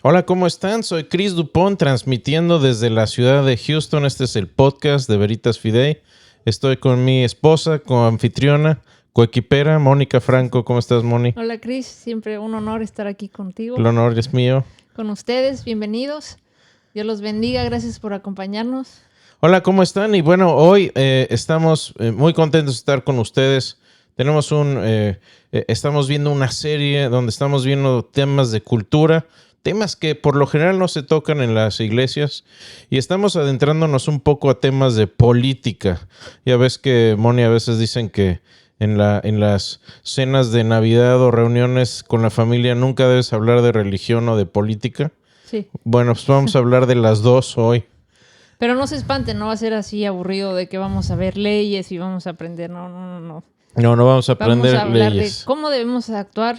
Hola, ¿cómo están? Soy Chris Dupont, transmitiendo desde la ciudad de Houston. Este es el podcast de Veritas Fidei. Estoy con mi esposa, coanfitriona, coequipera, Mónica Franco. ¿Cómo estás, Moni? Hola, Chris. Siempre un honor estar aquí contigo. El honor es mío. Con ustedes, bienvenidos. Dios los bendiga. Gracias por acompañarnos. Hola, ¿cómo están? Y bueno, hoy estamos muy contentos de estar con ustedes. Estamos viendo una serie donde estamos viendo temas de cultura, temas que por lo general no se tocan en las iglesias, y estamos adentrándonos un poco a temas de política. Ya ves que, Moni, a veces dicen que en las cenas de Navidad o reuniones con la familia nunca debes hablar de religión o de política. Sí. Bueno, pues vamos a hablar de las dos hoy. Pero no se espanten, no va a ser así aburrido de que vamos a ver leyes y vamos a aprender. No. No vamos a aprender Vamos a hablar leyes. de cómo debemos actuar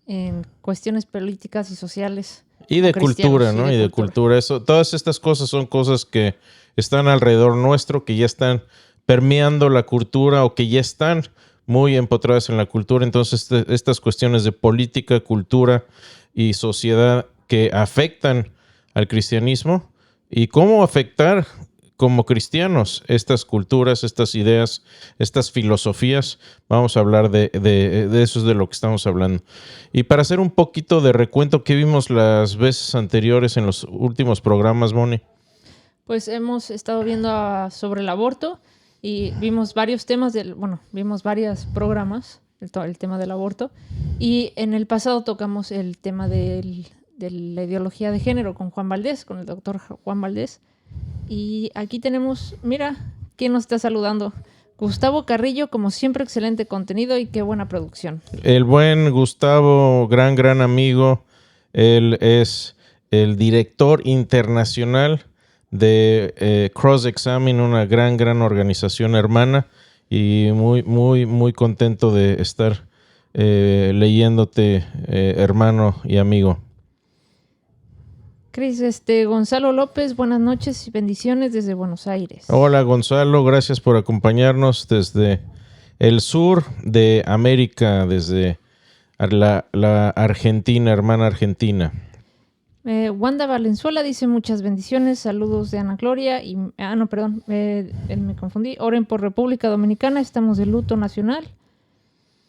en cuestiones políticas y sociales. Y de cultura, ¿no? Y de cultura. Todas estas cosas son cosas que están alrededor nuestro, que ya están permeando la cultura o que ya están muy empotradas en la cultura. Entonces, estas cuestiones de política, cultura y sociedad que afectan al cristianismo y cómo afectar como cristianos estas culturas, estas ideas, estas filosofías. Vamos a hablar de eso, es de lo que estamos hablando. Y para hacer un poquito de recuento, ¿qué vimos las veces anteriores en los últimos programas, Moni? Pues hemos estado viendo sobre el aborto y vimos varios temas, vimos varios programas, el tema del aborto, y en el pasado tocamos el tema de la ideología de género con Juan Valdés, con el doctor Juan Valdés. Y aquí tenemos, mira, ¿quién nos está saludando? Gustavo Carrillo, como siempre, excelente contenido y qué buena producción. El buen Gustavo, gran amigo. Él es el director internacional de Cross Examine, una gran organización hermana, y muy contento de estar leyéndote, hermano y amigo. Cris, Gonzalo López, buenas noches y bendiciones desde Buenos Aires. Hola, Gonzalo, gracias por acompañarnos desde el sur de América, desde la Argentina, hermana Argentina. Wanda Valenzuela dice muchas bendiciones, saludos de Ana Gloria y me confundí. Oren por República Dominicana, estamos de luto nacional.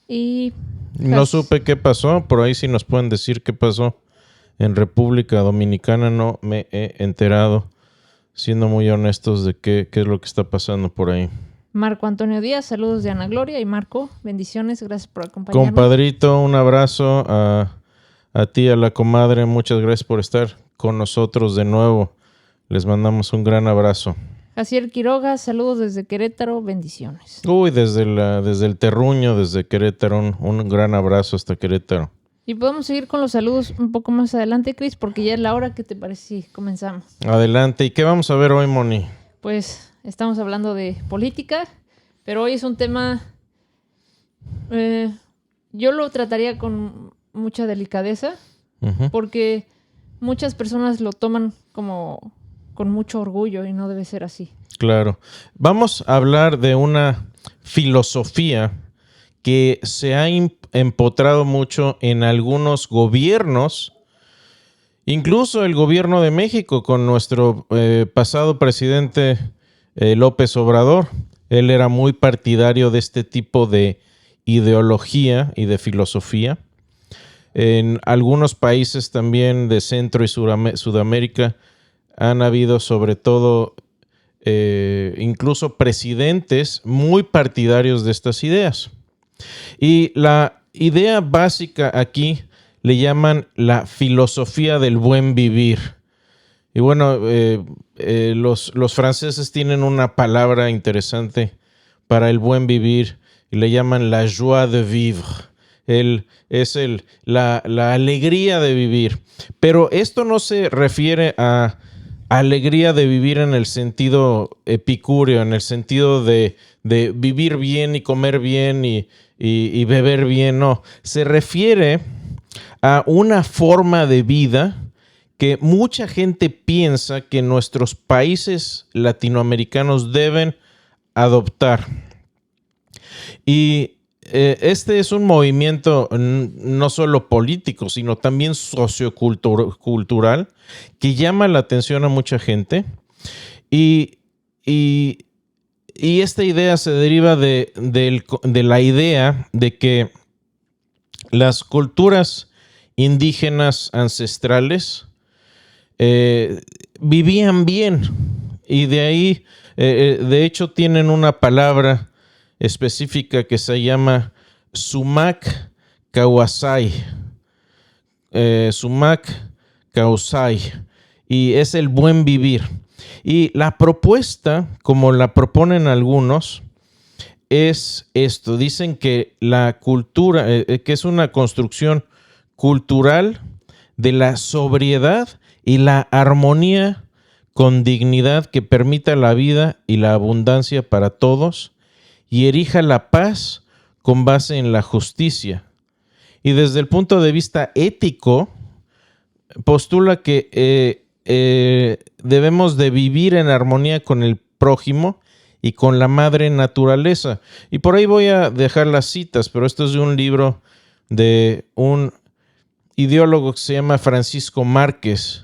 Y no supe qué pasó, por ahí sí nos pueden decir qué pasó en República Dominicana. No me he enterado, siendo muy honestos, de qué es lo que está pasando por ahí. Marco Antonio Díaz, saludos de Ana Gloria. Y Marco, bendiciones, gracias por acompañarnos. Compadrito, un abrazo a ti, a la comadre. Muchas gracias por estar con nosotros de nuevo. Les mandamos un gran abrazo. Jaciel Quiroga, saludos desde Querétaro, bendiciones. Uy, desde el terruño, desde Querétaro, un gran abrazo hasta Querétaro. Y podemos seguir con los saludos un poco más adelante, Chris, porque ya es la hora. ¿Qué te parece si comenzamos? Adelante. ¿Y qué vamos a ver hoy, Moni? Pues estamos hablando de política, pero hoy es un tema... yo lo trataría con mucha delicadeza, porque muchas personas lo toman como con mucho orgullo y no debe ser así. Claro. Vamos a hablar de una filosofía que se ha empotrado mucho en algunos gobiernos, incluso el gobierno de México con nuestro pasado presidente López Obrador. Él era muy partidario de este tipo de ideología y de filosofía. En algunos países también de Centro y Sudamérica han habido, sobre todo, incluso presidentes muy partidarios de estas ideas. Y la idea básica aquí le llaman la filosofía del buen vivir. Y bueno, los franceses tienen una palabra interesante para el buen vivir y le llaman la joie de vivre. La alegría de vivir. Pero esto no se refiere a alegría de vivir en el sentido epicúreo, en el sentido de vivir bien y comer bien y beber bien. No, se refiere a una forma de vida que mucha gente piensa que nuestros países latinoamericanos deben adoptar. Y este es un movimiento no solo político, sino también sociocultural que llama la atención a mucha gente. Y esta idea se deriva de la idea de que las culturas indígenas ancestrales vivían bien, y de ahí, de hecho, tienen una palabra específica que se llama Sumac Kawasai. Sumac Kawasai, y es el buen vivir. Y la propuesta, como la proponen algunos, es esto. Dicen que la cultura, que es una construcción cultural de la sobriedad y la armonía con dignidad que permita la vida y la abundancia para todos y erija la paz con base en la justicia. Y desde el punto de vista ético, postula que debemos de vivir en armonía con el prójimo y con la madre naturaleza. Y por ahí voy a dejar las citas, pero esto es de un libro de un ideólogo que se llama Francisco Márquez,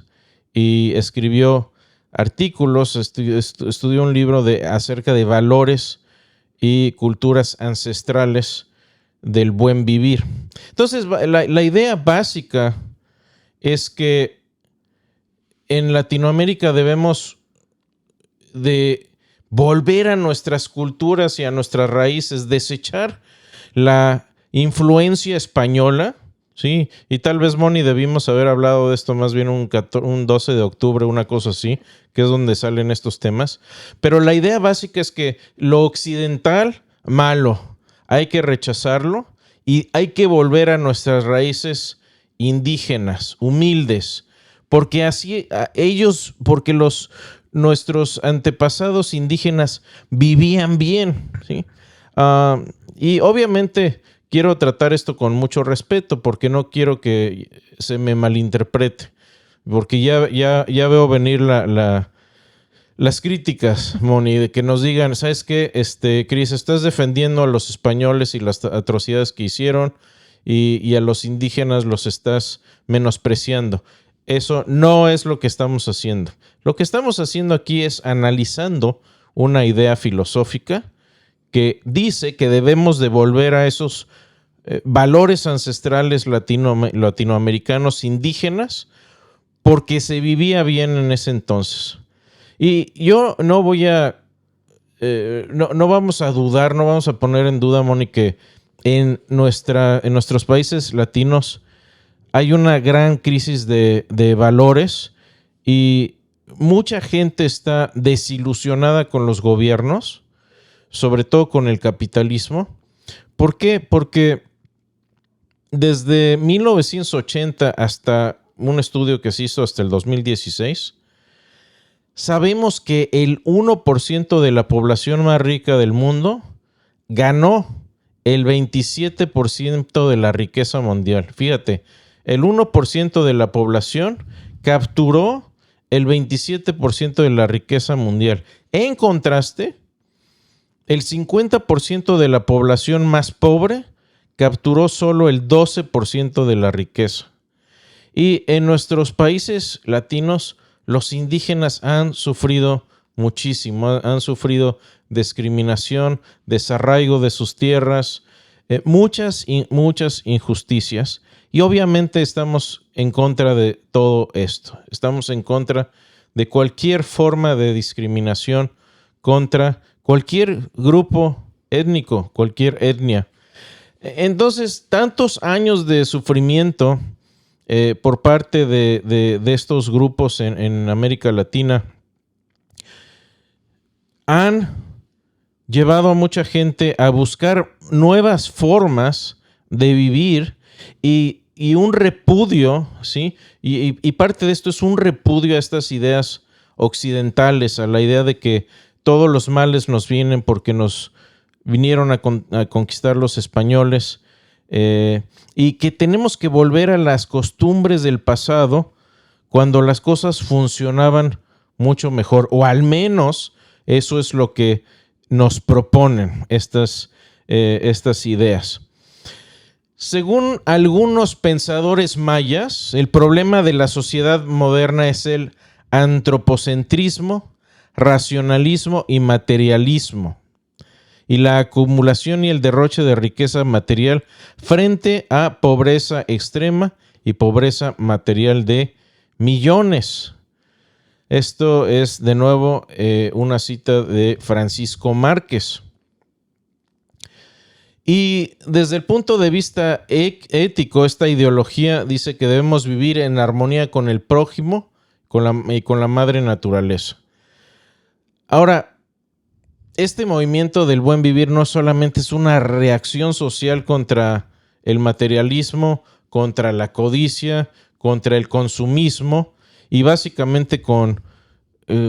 y escribió artículos, estudió un libro acerca de valores y culturas ancestrales del buen vivir. Entonces, la idea básica es que en Latinoamérica debemos de volver a nuestras culturas y a nuestras raíces, desechar la influencia española, ¿sí? Y tal vez, Moni, debimos haber hablado de esto más bien un 12 de octubre, una cosa así, que es donde salen estos temas. Pero la idea básica es que lo occidental, malo, hay que rechazarlo y hay que volver a nuestras raíces indígenas, humildes, porque así porque nuestros antepasados indígenas vivían bien, ¿sí? Y obviamente quiero tratar esto con mucho respeto, porque no quiero que se me malinterprete, porque ya veo venir las críticas, Moni, de que nos digan, ¿sabes qué? Cris, estás defendiendo a los españoles y las atrocidades que hicieron, y a los indígenas los estás menospreciando. Eso no es lo que estamos haciendo. Lo que estamos haciendo aquí es analizando una idea filosófica que dice que debemos de volver a esos valores ancestrales latinoamericanos indígenas, porque se vivía bien en ese entonces. Y yo no voy a no vamos a dudar, no vamos a poner en duda, Moni, que en nuestros países latinos hay una gran crisis de valores, y mucha gente está desilusionada con los gobiernos, sobre todo con el capitalismo. ¿Por qué? Porque desde 1980 hasta un estudio que se hizo hasta el 2016, sabemos que el 1% de la población más rica del mundo ganó el 27% de la riqueza mundial. Fíjate, el 1% de la población capturó el 27% de la riqueza mundial. En contraste, el 50% de la población más pobre capturó solo el 12% de la riqueza. Y en nuestros países latinos, los indígenas han sufrido muchísimo, han sufrido discriminación, desarraigo de sus tierras, muchas injusticias. Y obviamente estamos en contra de todo esto. Estamos en contra de cualquier forma de discriminación contra cualquier grupo étnico, cualquier etnia. Entonces, tantos años de sufrimiento por parte de estos grupos en América Latina han llevado a mucha gente a buscar nuevas formas de vivir, y un repudio, ¿sí? Y parte de esto es un repudio a estas ideas occidentales, a la idea de que todos los males nos vienen porque nos vinieron a conquistar los españoles, y que tenemos que volver a las costumbres del pasado cuando las cosas funcionaban mucho mejor, o al menos eso es lo que nos proponen estas estas ideas. Según algunos pensadores mayas, el problema de la sociedad moderna es el antropocentrismo, racionalismo y materialismo, y la acumulación y el derroche de riqueza material frente a pobreza extrema y pobreza material de millones. Esto es de nuevo una cita de Francisco Márquez. Y desde el punto de vista ético, esta ideología dice que debemos vivir en armonía con el prójimo y con la madre naturaleza. Ahora, este movimiento del buen vivir no solamente es una reacción social contra el materialismo, contra la codicia, contra el consumismo y básicamente con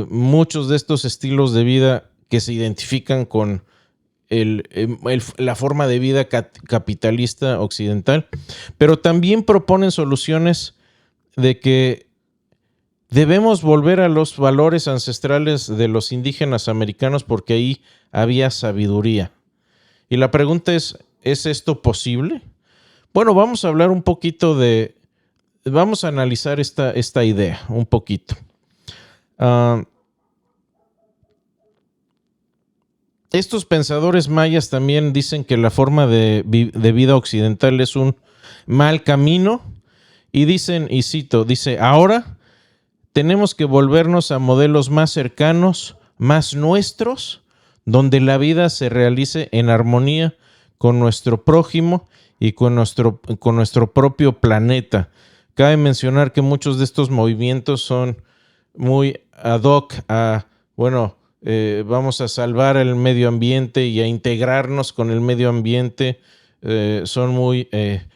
muchos de estos estilos de vida que se identifican con la forma de vida capitalista occidental, pero también proponen soluciones de que debemos volver a los valores ancestrales de los indígenas americanos porque ahí había sabiduría. Y la pregunta ¿es esto posible? Bueno, vamos a hablar un poquito vamos a analizar esta idea un poquito. Estos pensadores mayas también dicen que la forma de vida occidental es un mal camino y dicen, y cito, dice, ahora tenemos que volvernos a modelos más cercanos, más nuestros, donde la vida se realice en armonía con nuestro prójimo y con nuestro propio planeta. Cabe mencionar que muchos de estos movimientos son muy ad hoc a, vamos a salvar el medio ambiente y a integrarnos con el medio ambiente. Son muy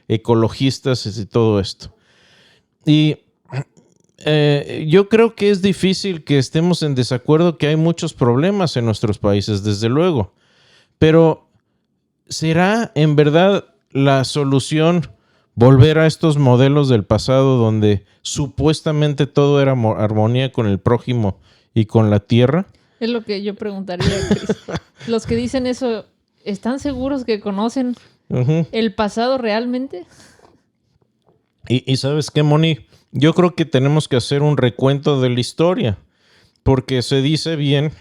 ecologistas y todo esto. Y yo creo que es difícil que estemos en desacuerdo, que hay muchos problemas en nuestros países, desde luego. Pero ¿será en verdad la solución volver a estos modelos del pasado donde supuestamente todo era armonía con el prójimo y con la tierra? Es lo que yo preguntaría, Chris. Los que dicen eso, ¿están seguros que conocen el pasado realmente? Y ¿sabes qué, Moni? Yo creo que tenemos que hacer un recuento de la historia, porque se dice bien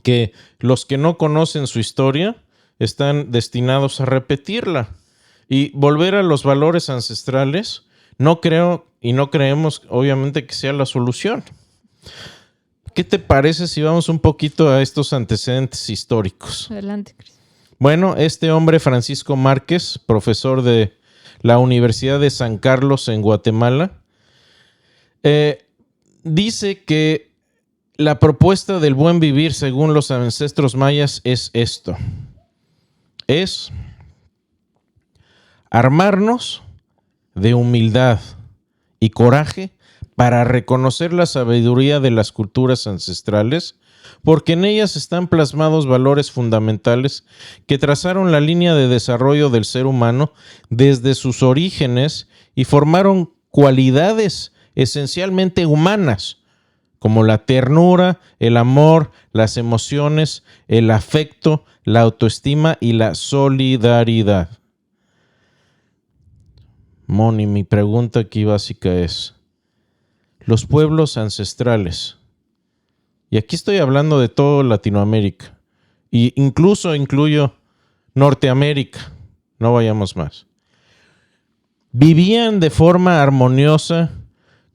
que los que no conocen su historia están destinados a repetirla. Y volver a los valores ancestrales, no creo y no creemos, obviamente, que sea la solución. ¿Qué te parece si vamos un poquito a estos antecedentes históricos? Adelante, Chris. Bueno, este hombre, Francisco Márquez, profesor de la Universidad de San Carlos en Guatemala, dice que la propuesta del buen vivir según los ancestros mayas es esto. Es armarnos de humildad y coraje para reconocer la sabiduría de las culturas ancestrales, porque en ellas están plasmados valores fundamentales que trazaron la línea de desarrollo del ser humano desde sus orígenes y formaron cualidades esencialmente humanas, como la ternura, el amor, las emociones, el afecto, la autoestima y la solidaridad. Moni, mi pregunta aquí básica es, los pueblos ancestrales, y aquí estoy hablando de toda Latinoamérica, e incluso incluyo Norteamérica, no vayamos más, ¿vivían de forma armoniosa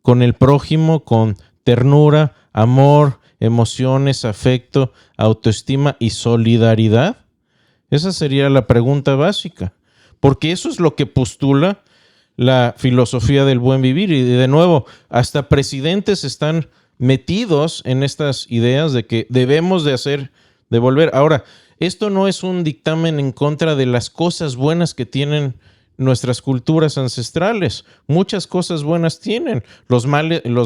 con el prójimo, con ternura, amor, emociones, afecto, autoestima y solidaridad? Esa sería la pregunta básica, porque eso es lo que postula la filosofía del buen vivir. Y de nuevo, hasta presidentes están metidos en estas ideas de que debemos de volver. Ahora, esto no es un dictamen en contra de las cosas buenas que tienen nuestras culturas ancestrales. Muchas cosas buenas tienen. Los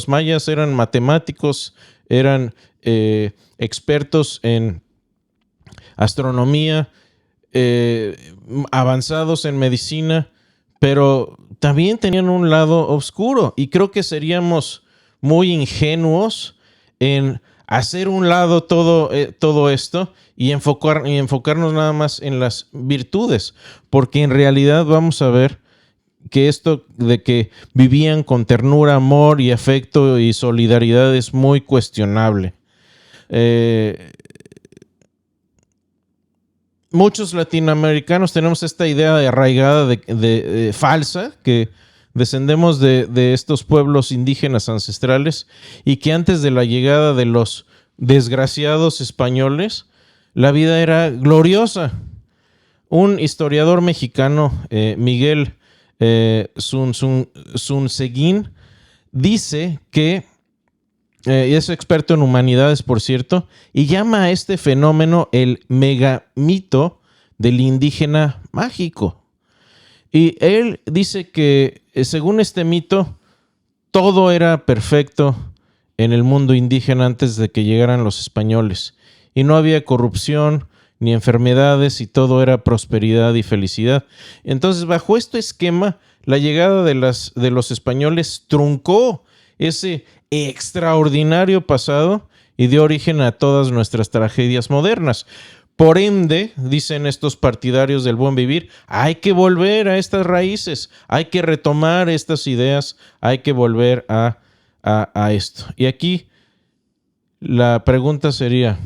mayas eran matemáticos, eran expertos en astronomía, avanzados en medicina, pero también tenían un lado oscuro y creo que seríamos muy ingenuos en hacer un lado todo esto y enfocarnos nada más en las virtudes, porque en realidad vamos a ver que esto de que vivían con ternura, amor y afecto y solidaridad es muy cuestionable. Muchos latinoamericanos tenemos esta idea arraigada de falsa, que descendemos de estos pueblos indígenas ancestrales y que antes de la llegada de los desgraciados españoles, la vida era gloriosa. Un historiador mexicano, Miguel Zunceguín, dice que, es experto en humanidades, por cierto, y llama a este fenómeno el megamito del indígena mágico. Y él dice que, según este mito, todo era perfecto en el mundo indígena antes de que llegaran los españoles. Y no había corrupción ni enfermedades y todo era prosperidad y felicidad. Entonces, bajo este esquema, la llegada de los españoles truncó ese extraordinario pasado y dio origen a todas nuestras tragedias modernas. Por ende, dicen estos partidarios del buen vivir, hay que volver a estas raíces, hay que retomar estas ideas, hay que volver a esto. Y aquí la pregunta sería,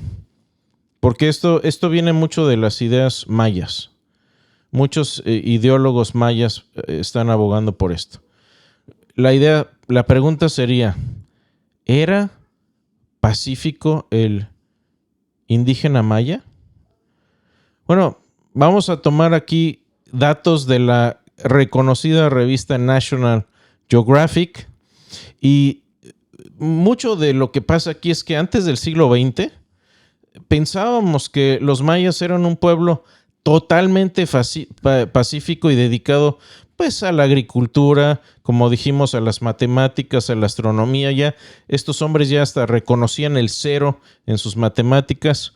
porque esto viene mucho de las ideas mayas. Muchos ideólogos mayas están abogando por esto. La pregunta sería, ¿era pacífico el indígena maya? Bueno, vamos a tomar aquí datos de la reconocida revista National Geographic, y mucho de lo que pasa aquí es que antes del siglo XX pensábamos que los mayas eran un pueblo totalmente pacífico y dedicado pues a la agricultura, como dijimos, a las matemáticas, a la astronomía. Ya estos hombres ya hasta reconocían el cero en sus matemáticas.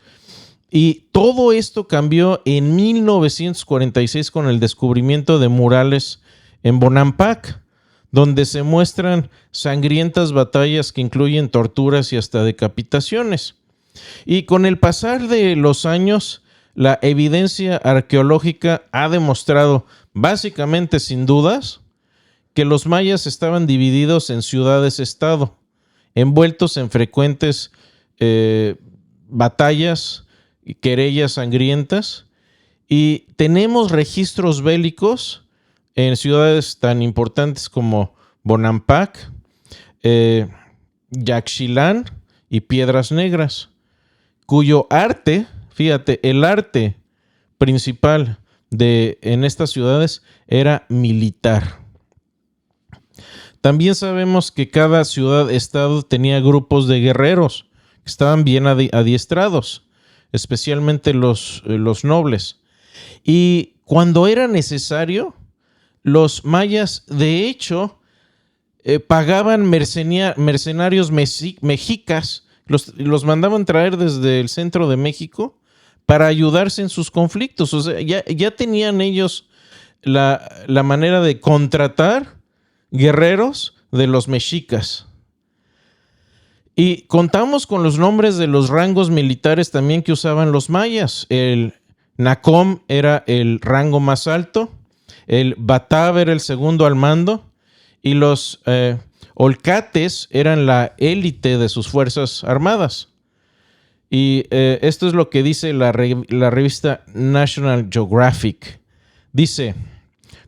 Y todo esto cambió en 1946 con el descubrimiento de murales en Bonampak, donde se muestran sangrientas batallas que incluyen torturas y hasta decapitaciones. Y con el pasar de los años, la evidencia arqueológica ha demostrado, básicamente sin dudas, que los mayas estaban divididos en ciudades-estado, envueltos en frecuentes batallas y querellas sangrientas, y tenemos registros bélicos en ciudades tan importantes como Bonampak, Yaxchilán y Piedras Negras, cuyo arte, fíjate, el arte principal en estas ciudades era militar. También sabemos que cada ciudad-estado tenía grupos de guerreros que estaban bien adiestrados, especialmente los nobles. Y cuando era necesario, los mayas, de hecho, pagaban mercenarios mexicas, los mandaban traer desde el centro de México para ayudarse en sus conflictos. O sea, ya tenían ellos la manera de contratar guerreros de los mexicas. Y contamos con los nombres de los rangos militares también que usaban los mayas. El Nacom era el rango más alto, el Batab era el segundo al mando, y los Olcates eran la élite de sus fuerzas armadas. Y esto es lo que dice la revista National Geographic. Dice,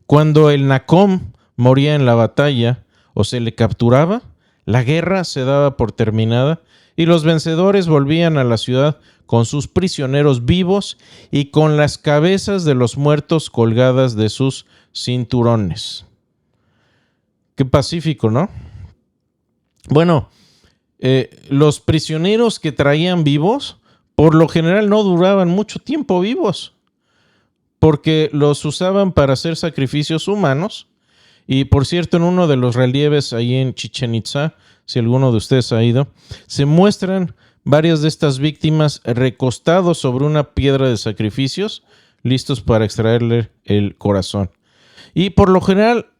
cuando el Nacom moría en la batalla o se le capturaba, la guerra se daba por terminada y los vencedores volvían a la ciudad con sus prisioneros vivos y con las cabezas de los muertos colgadas de sus cinturones. Qué pacífico, ¿no? Bueno, los prisioneros que traían vivos, por lo general no duraban mucho tiempo vivos, porque los usaban para hacer sacrificios humanos. Y por cierto, en uno de los relieves ahí en Chichén Itzá, si alguno de ustedes ha ido, se muestran varias de estas víctimas recostados sobre una piedra de sacrificios, listos para extraerle el corazón. Y por lo general,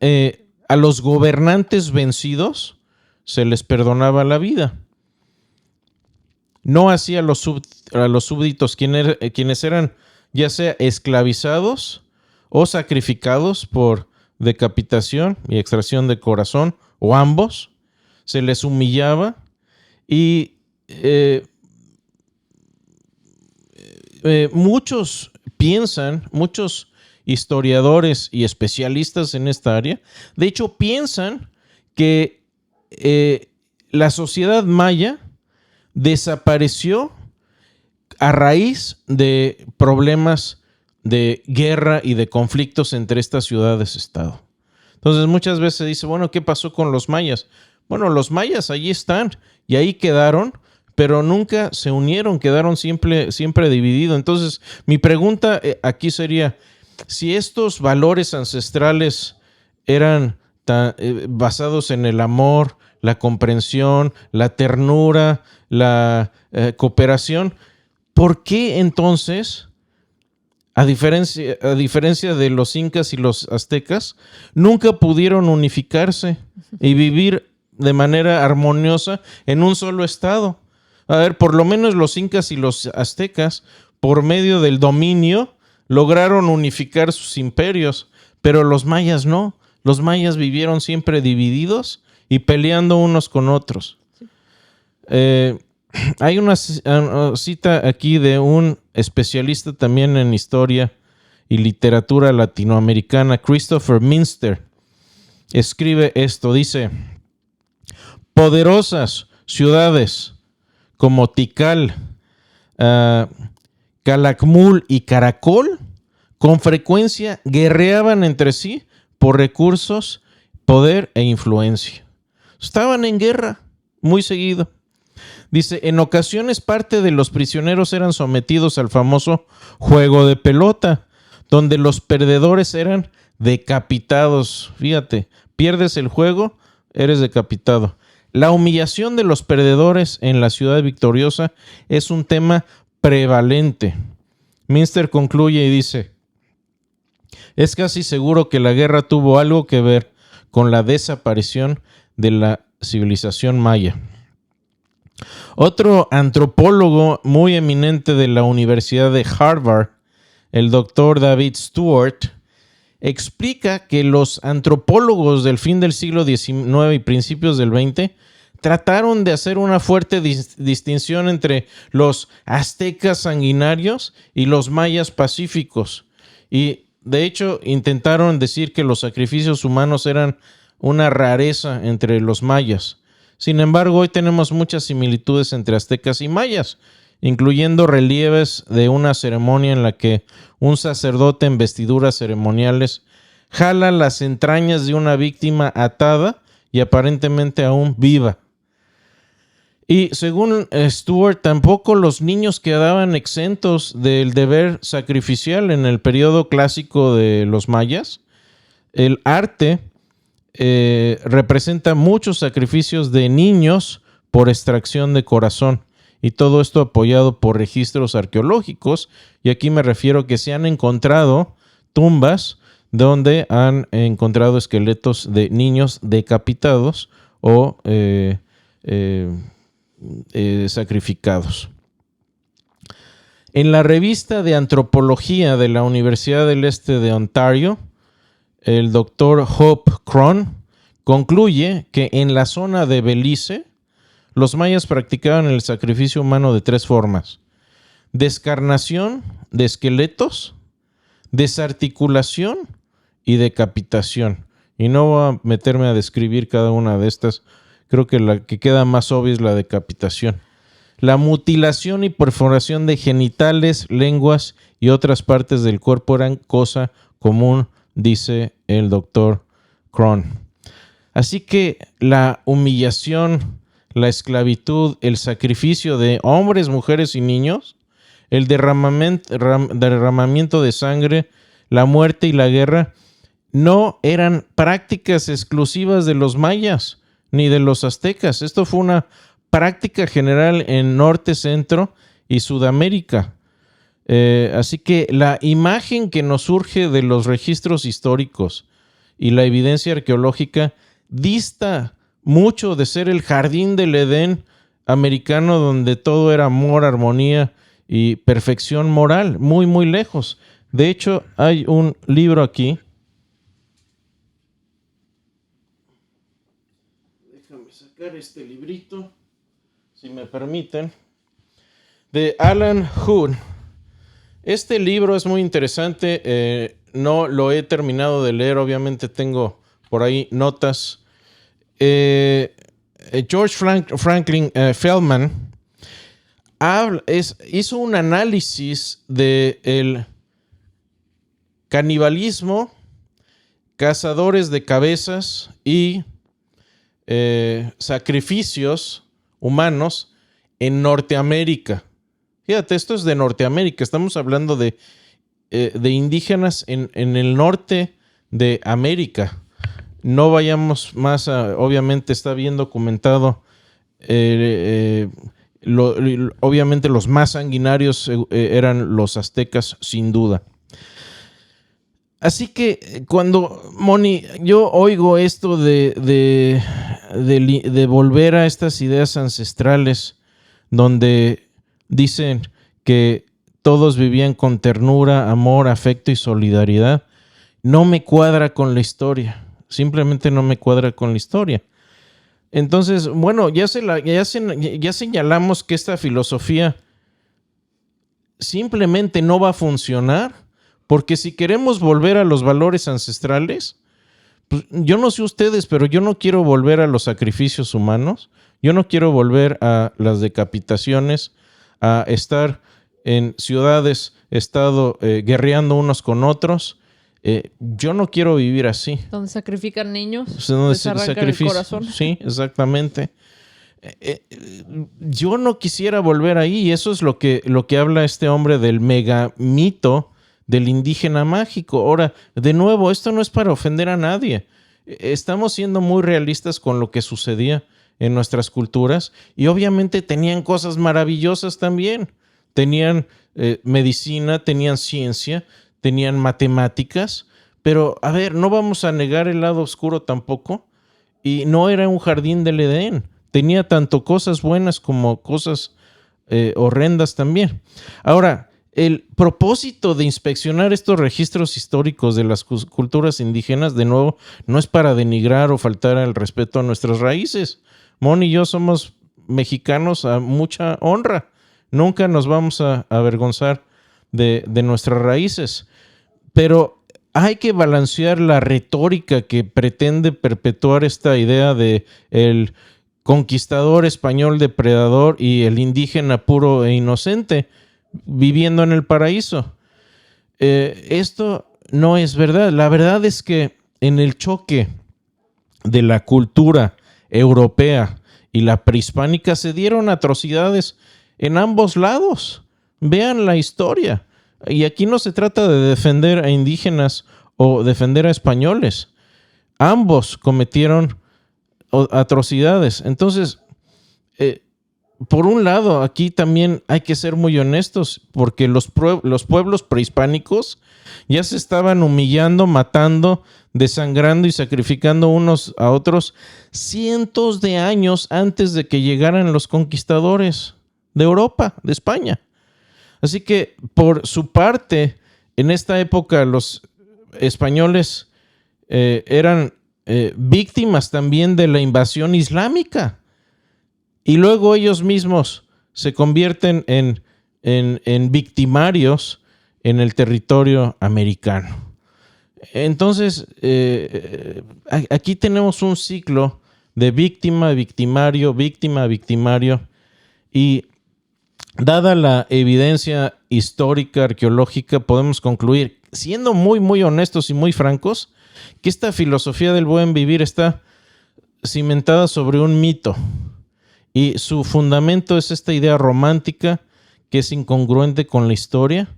a los gobernantes vencidos se les perdonaba la vida. no así a los súbditos, quienes eran ya sea esclavizados o sacrificados por decapitación y extracción de corazón, o ambos. Se les humillaba y muchos historiadores y especialistas en esta área, de hecho piensan que la sociedad maya desapareció a raíz de problemas de guerra y de conflictos entre estas ciudades-estado. Entonces muchas veces se dice, bueno, ¿qué pasó con los mayas? Bueno, los mayas allí están y ahí quedaron, pero nunca se unieron, quedaron siempre divididos. Entonces mi pregunta aquí sería, si estos valores ancestrales eran basados en el amor, la comprensión, la ternura, la cooperación, ¿por qué entonces, a diferencia de los incas y los aztecas, nunca pudieron unificarse y vivir de manera armoniosa en un solo estado? A ver, por lo menos los incas y los aztecas, por medio del dominio, lograron unificar sus imperios, pero los mayas no. Los mayas vivieron siempre divididos y peleando unos con otros. Hay una cita aquí de un especialista también en historia y literatura latinoamericana, Christopher Minster. Escribe esto, dice: poderosas ciudades como Tikal, Calakmul y Caracol con frecuencia guerreaban entre sí por recursos, poder e influencia. Estaban en guerra muy seguido. Dice, en ocasiones parte de los prisioneros eran sometidos al famoso juego de pelota, donde los perdedores eran decapitados. Fíjate, pierdes el juego, eres decapitado. La humillación de los perdedores en la ciudad victoriosa es un tema prevalente. Minster concluye y dice, es casi seguro que la guerra tuvo algo que ver con la desaparición de la civilización maya. Otro antropólogo muy eminente de la Universidad de Harvard, el doctor David Stewart, explica que los antropólogos del fin del siglo XIX y principios del XX trataron de hacer una fuerte distinción entre los aztecas sanguinarios y los mayas pacíficos. Y de hecho intentaron decir que los sacrificios humanos eran una rareza entre los mayas. Sin embargo, hoy tenemos muchas similitudes entre aztecas y mayas, incluyendo relieves de una ceremonia en la que un sacerdote en vestiduras ceremoniales jala las entrañas de una víctima atada y aparentemente aún viva. Y según Stewart, tampoco los niños quedaban exentos del deber sacrificial en el periodo clásico de los mayas. El arte representa muchos sacrificios de niños por extracción de corazón, y todo esto apoyado por registros arqueológicos, y aquí me refiero que se han encontrado tumbas donde han encontrado esqueletos de niños decapitados o sacrificados. En la revista de antropología de la Universidad del Este de Ontario, el doctor Hope Cron concluye que en la zona de Belice los mayas practicaban el sacrificio humano de 3 formas: descarnación de esqueletos, desarticulación y decapitación. Y no voy a meterme a describir cada una de estas. Creo que la que queda más obvia es la decapitación. La mutilación y perforación de genitales, lenguas y otras partes del cuerpo eran cosa común, dice el doctor Cron. Así que la humillación, la esclavitud, el sacrificio de hombres, mujeres y niños, el derramamiento de sangre, la muerte y la guerra no eran prácticas exclusivas de los mayas ni de los aztecas. Esto fue una práctica general en Norte, Centro y Sudamérica. Así que la imagen que nos surge de los registros históricos y la evidencia arqueológica dista mucho de ser el jardín del Edén americano donde todo era amor, armonía y perfección moral, muy, muy lejos. De hecho, hay un libro aquí. Déjame sacar este librito, si me permiten, de Alan Hood. Este libro es muy interesante. No lo he terminado de leer, obviamente tengo por ahí notas. George Franklin Feldman hizo un análisis del canibalismo, cazadores de cabezas y sacrificios humanos en Norteamérica. Fíjate, esto es de Norteamérica. Estamos hablando de indígenas en el norte de América. No vayamos más obviamente está bien documentado. Obviamente los más sanguinarios eran los aztecas, sin duda. Así que cuando, Moni, yo oigo esto de volver a estas ideas ancestrales donde dicen que todos vivían con ternura, amor, afecto y solidaridad, no me cuadra con la historia. Simplemente no me cuadra con la historia. Entonces, bueno, ya señalamos que esta filosofía simplemente no va a funcionar, porque si queremos volver a los valores ancestrales, pues, yo no sé ustedes, pero yo no quiero volver a los sacrificios humanos, yo no quiero volver a las decapitaciones, a estar en ciudades, guerreando unos con otros. Yo no quiero vivir así. Donde sacrifican niños, donde les arrancan el corazón. Sí, exactamente. Yo no quisiera volver ahí, y eso es lo que habla este hombre del megamito del indígena mágico. Ahora, de nuevo, esto no es para ofender a nadie. Estamos siendo muy realistas con lo que sucedía en nuestras culturas, y obviamente tenían cosas maravillosas también. Tenían medicina, tenían ciencia, tenían matemáticas, pero a ver, no vamos a negar el lado oscuro tampoco. Y no era un jardín del Edén. Tenía tanto cosas buenas como cosas horrendas también. Ahora, el propósito de inspeccionar estos registros históricos de las culturas indígenas, de nuevo, no es para denigrar o faltar al respeto a nuestras raíces. Moni y yo somos mexicanos a mucha honra. Nunca nos vamos a avergonzar de nuestras raíces. Pero hay que balancear la retórica que pretende perpetuar esta idea de el conquistador español depredador y el indígena puro e inocente viviendo en el paraíso. Esto no es verdad. La verdad es que en el choque de la cultura europea y la prehispánica se dieron atrocidades en ambos lados. Vean la historia. Y aquí no se trata de defender a indígenas o defender a españoles. Ambos cometieron atrocidades. Entonces, por un lado, aquí también hay que ser muy honestos, porque los pueblos prehispánicos ya se estaban humillando, matando, desangrando y sacrificando unos a otros cientos de años antes de que llegaran los conquistadores de Europa, de España. Así que, por su parte, en esta época los españoles eran víctimas también de la invasión islámica. Y luego ellos mismos se convierten en victimarios en el territorio americano. Entonces, aquí tenemos un ciclo de víctima, victimario, víctima, victimario. Y dada la evidencia histórica, arqueológica, podemos concluir, siendo muy, muy honestos y muy francos, que esta filosofía del buen vivir está cimentada sobre un mito. Y su fundamento es esta idea romántica que es incongruente con la historia,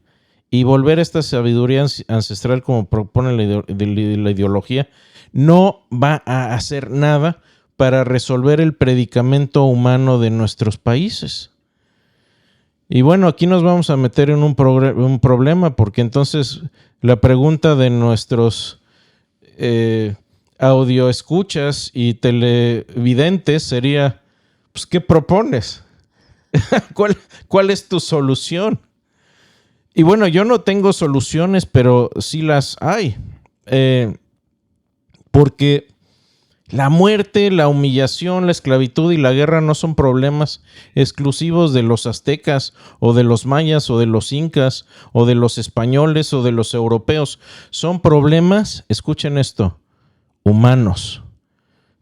y volver a esta sabiduría ancestral, como propone la ideología, no va a hacer nada para resolver el predicamento humano de nuestros países. Y bueno, aquí nos vamos a meter en un problema, porque entonces la pregunta de nuestros audioescuchas y televidentes sería: pues, ¿qué propones? ¿Cuál es tu solución? Y bueno, yo no tengo soluciones, pero sí las hay. Porque la muerte, la humillación, la esclavitud y la guerra no son problemas exclusivos de los aztecas o de los mayas o de los incas o de los españoles o de los europeos. Son problemas, escuchen esto, humanos.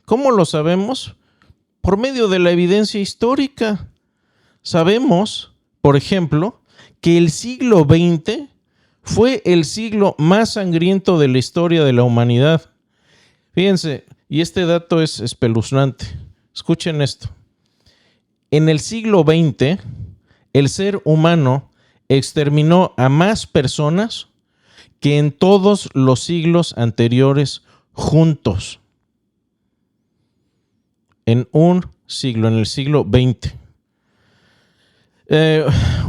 ¿Cómo lo sabemos? Por medio de la evidencia histórica. Sabemos, por ejemplo, que el siglo XX fue el siglo más sangriento de la historia de la humanidad. Fíjense, y este dato es espeluznante. Escuchen esto. En el siglo XX, el ser humano exterminó a más personas que en todos los siglos anteriores juntos. En un siglo, en el siglo XX.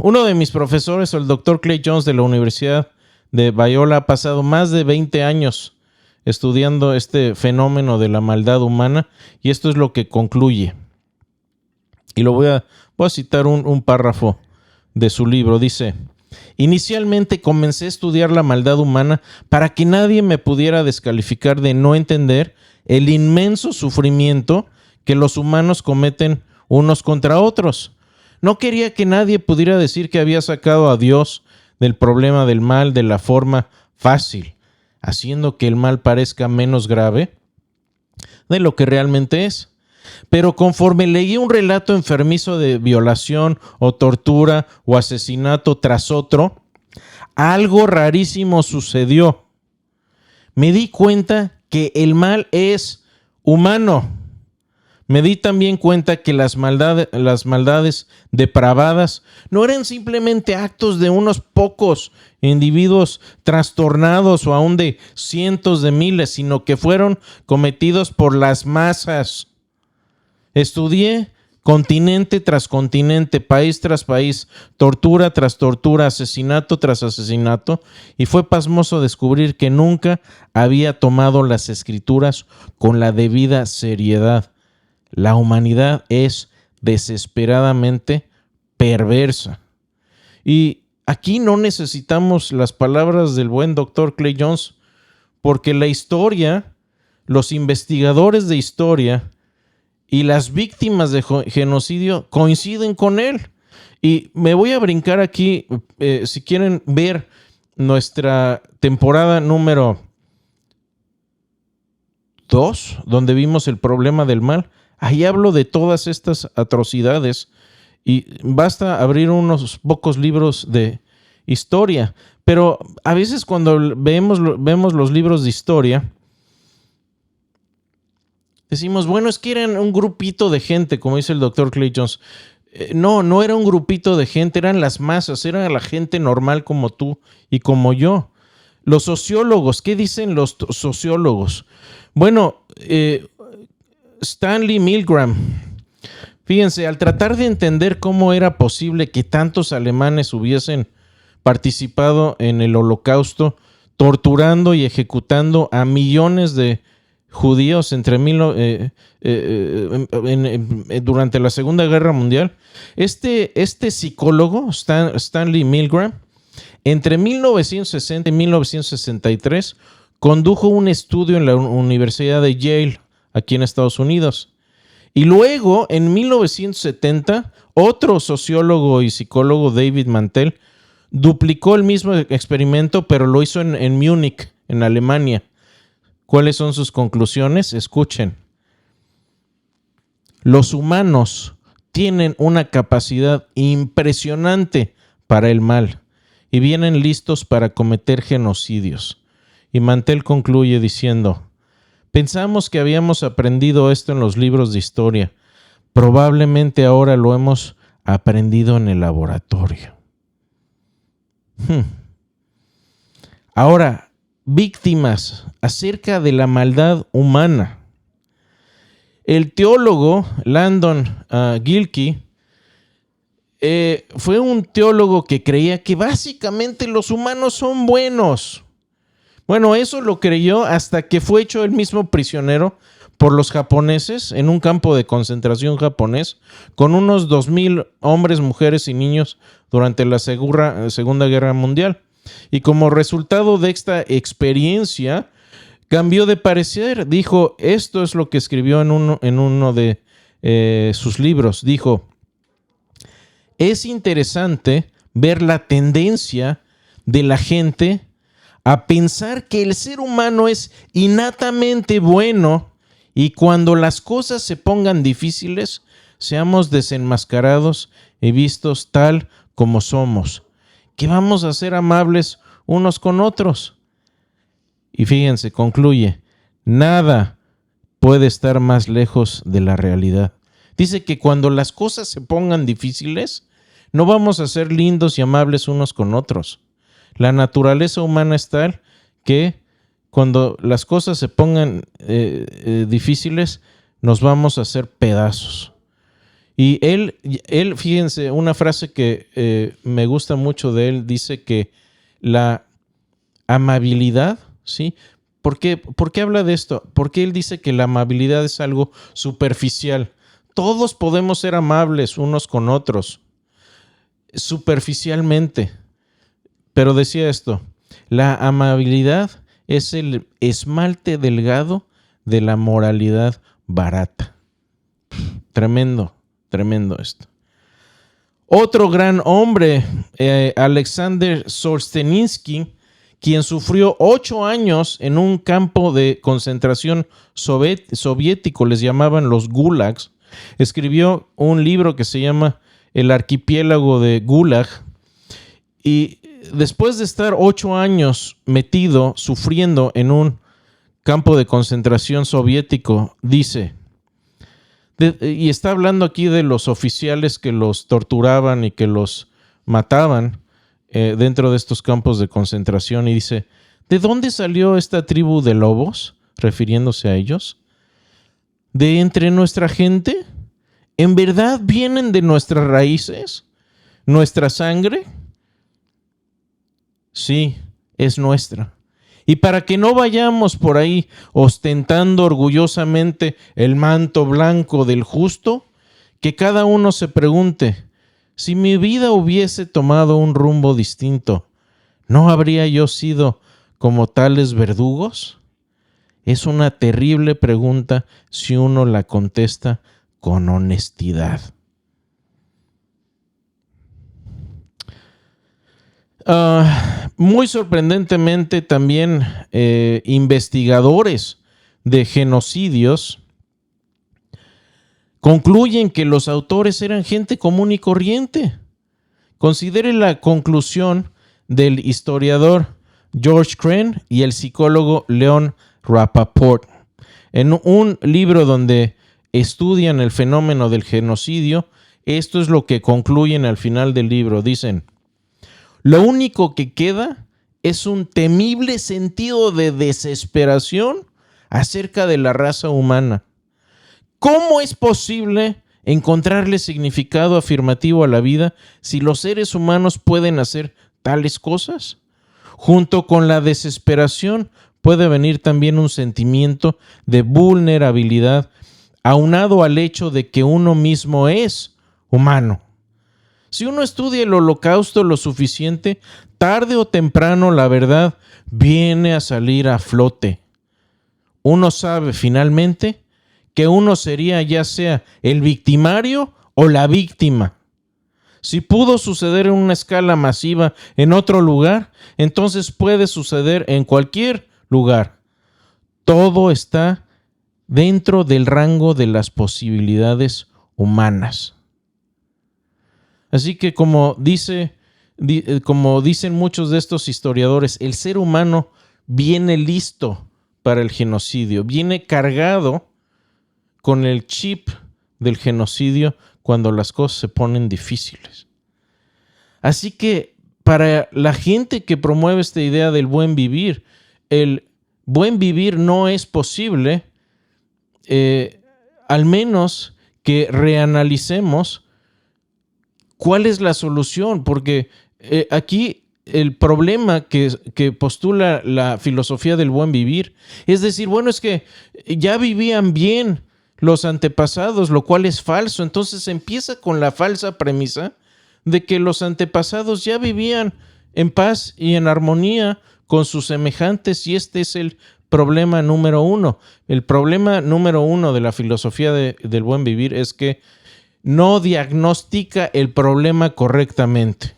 Uno de mis profesores, el doctor Clay Jones de la Universidad de Biola, ha pasado más de 20 años estudiando este fenómeno de la maldad humana, y esto es lo que concluye. Y lo voy a citar un párrafo de su libro. Dice: inicialmente comencé a estudiar la maldad humana para que nadie me pudiera descalificar de no entender el inmenso sufrimiento que los humanos cometen unos contra otros. No quería que nadie pudiera decir que había sacado a Dios del problema del mal de la forma fácil, haciendo que el mal parezca menos grave de lo que realmente es. Pero conforme leí un relato enfermizo de violación o tortura o asesinato tras otro, algo rarísimo sucedió. Me di cuenta que el mal es humano. Me di también cuenta que las maldades depravadas no eran simplemente actos de unos pocos individuos trastornados o aún de cientos de miles, sino que fueron cometidos por las masas. Estudié continente tras continente, país tras país, tortura tras tortura, asesinato tras asesinato, y fue pasmoso descubrir que nunca había tomado las escrituras con la debida seriedad. La humanidad es desesperadamente perversa. Y aquí no necesitamos las palabras del buen doctor Clay Jones, porque la historia, los investigadores de historia y las víctimas de genocidio coinciden con él. Y me voy a brincar aquí, si quieren ver nuestra temporada número 2, donde vimos el problema del mal. Ahí hablo de todas estas atrocidades y basta abrir unos pocos libros de historia. Pero a veces cuando vemos los libros de historia, decimos, bueno, es que eran un grupito de gente, como dice el doctor Clay Jones. No era un grupito de gente, eran las masas, era la gente normal como tú y como yo. Los sociólogos, ¿qué dicen los sociólogos? Bueno, Stanley Milgram, fíjense, al tratar de entender cómo era posible que tantos alemanes hubiesen participado en el Holocausto, torturando y ejecutando a millones de judíos durante la Segunda Guerra Mundial, este psicólogo, Stanley Milgram, entre 1960 y 1963, condujo un estudio en la Universidad de Yale, aquí en Estados Unidos. Y luego, en 1970, otro sociólogo y psicólogo, David Mantel, duplicó el mismo experimento, pero lo hizo en Múnich, en Alemania. ¿Cuáles son sus conclusiones? Escuchen. Los humanos tienen una capacidad impresionante para el mal y vienen listos para cometer genocidios. Y Mantel concluye diciendo: pensamos que habíamos aprendido esto en los libros de historia. Probablemente ahora lo hemos aprendido en el laboratorio. Ahora, víctimas acerca de la maldad humana. El teólogo Landon Gilkey fue un teólogo que creía que básicamente los humanos son buenos. Bueno, eso lo creyó hasta que fue hecho el mismo prisionero por los japoneses en un campo de concentración japonés con unos 2,000 hombres, mujeres y niños durante la Segunda Guerra Mundial. Y como resultado de esta experiencia, cambió de parecer. Dijo, esto es lo que escribió en uno de sus libros. Dijo, es interesante ver la tendencia de la gente a pensar que el ser humano es innatamente bueno y cuando las cosas se pongan difíciles, seamos desenmascarados y vistos tal como somos, que vamos a ser amables unos con otros. Y fíjense, concluye, nada puede estar más lejos de la realidad. Dice que cuando las cosas se pongan difíciles, no vamos a ser lindos y amables unos con otros. La naturaleza humana es tal que cuando las cosas se pongan difíciles, nos vamos a hacer pedazos. Y él, fíjense, una frase que me gusta mucho de él, dice que la amabilidad, ¿sí? ¿Por qué habla de esto? Porque él dice que la amabilidad es algo superficial. Todos podemos ser amables unos con otros, superficialmente. Pero decía esto, la amabilidad es el esmalte delgado de la moralidad barata. Tremendo, tremendo esto. Otro gran hombre, Alexander Solzhenitsyn, quien sufrió 8 años en un campo de concentración soviético, les llamaban los gulags, escribió un libro que se llama El archipiélago de Gulag, y después de estar 8 años metido, sufriendo en un campo de concentración soviético, dice, y está hablando aquí de los oficiales que los torturaban y que los mataban dentro de estos campos de concentración, y dice, ¿de dónde salió esta tribu de lobos? Refiriéndose a ellos. ¿De entre nuestra gente? ¿En verdad vienen de nuestras raíces? ¿Nuestra sangre? Sí, es nuestra. Y para que no vayamos por ahí ostentando orgullosamente el manto blanco del justo, que cada uno se pregunte, si mi vida hubiese tomado un rumbo distinto, ¿no habría yo sido como tales verdugos? Es una terrible pregunta si uno la contesta con honestidad. Muy sorprendentemente también investigadores de genocidios concluyen que los autores eran gente común y corriente. Considere la conclusión del historiador George Crane y el psicólogo Leon Rappaport. En un libro donde estudian el fenómeno del genocidio, esto es lo que concluyen al final del libro. Dicen, lo único que queda es un temible sentido de desesperación acerca de la raza humana. ¿Cómo es posible encontrarle significado afirmativo a la vida si los seres humanos pueden hacer tales cosas? Junto con la desesperación puede venir también un sentimiento de vulnerabilidad aunado al hecho de que uno mismo es humano. Si uno estudia el Holocausto lo suficiente, tarde o temprano la verdad viene a salir a flote. Uno sabe finalmente que uno sería ya sea el victimario o la víctima. Si pudo suceder en una escala masiva en otro lugar, entonces puede suceder en cualquier lugar. Todo está dentro del rango de las posibilidades humanas. Así que como dicen muchos de estos historiadores, el ser humano viene listo para el genocidio, viene cargado con el chip del genocidio cuando las cosas se ponen difíciles. Así que para la gente que promueve esta idea del buen vivir, el buen vivir no es posible, al menos que reanalicemos cuál es la solución, porque aquí el problema que postula la filosofía del buen vivir. Es decir, bueno, es que ya vivían bien los antepasados, lo cual es falso. Entonces empieza con la falsa premisa de que los antepasados ya vivían en paz y en armonía con sus semejantes, y este es el problema número uno. El problema número uno de la filosofía del buen vivir es que no diagnostica el problema correctamente.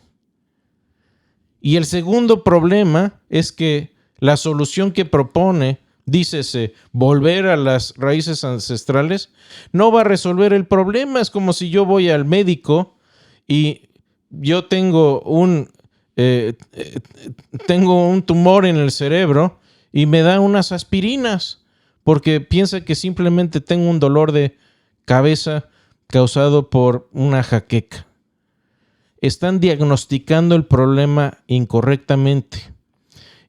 Y el segundo problema es que la solución que propone, dícese, volver a las raíces ancestrales, no va a resolver el problema. Es como si yo voy al médico y yo tengo un tumor en el cerebro y me da unas aspirinas porque piensa que simplemente tengo un dolor de cabeza causado por una jaqueca. Están diagnosticando el problema incorrectamente.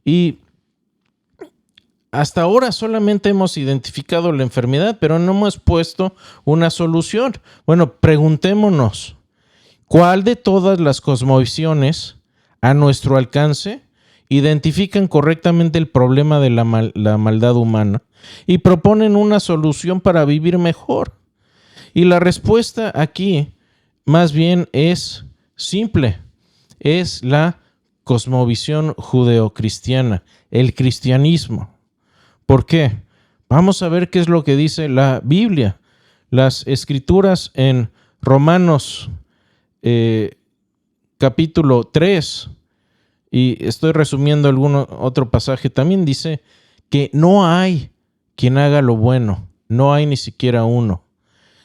Y hasta ahora solamente hemos identificado la enfermedad, pero no hemos puesto una solución. Bueno, preguntémonos, ¿cuál de todas las cosmovisiones a nuestro alcance identifican correctamente el problema de la maldad humana y proponen una solución para vivir mejor? Y la respuesta aquí más bien es simple, es la cosmovisión judeocristiana, el cristianismo. ¿Por qué? Vamos a ver qué es lo que dice la Biblia. Las escrituras en Romanos capítulo 3, y estoy resumiendo algún otro pasaje, también dice que no hay quien haga lo bueno, no hay ni siquiera uno.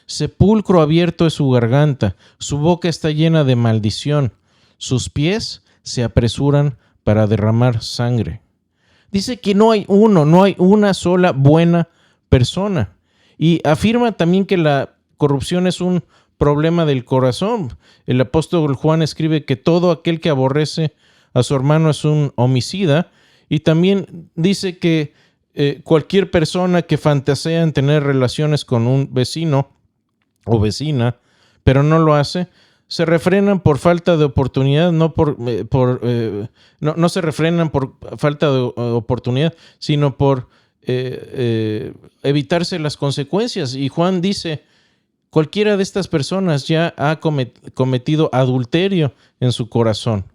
Sepulcro abierto es su garganta, su boca está llena de maldición, sus pies se apresuran para derramar sangre. Dice que no hay uno, no hay una sola buena persona. Y afirma también que la corrupción es un problema del corazón. El apóstol Juan escribe que todo aquel que aborrece a su hermano es un homicida. Y también dice que cualquier persona que fantasea en tener relaciones con un vecino o vecina, pero no lo hace, se refrenan por falta de oportunidad, no se refrenan por falta de oportunidad, sino por evitarse las consecuencias. Y Juan dice, cualquiera de estas personas ya ha cometido adulterio en su corazón.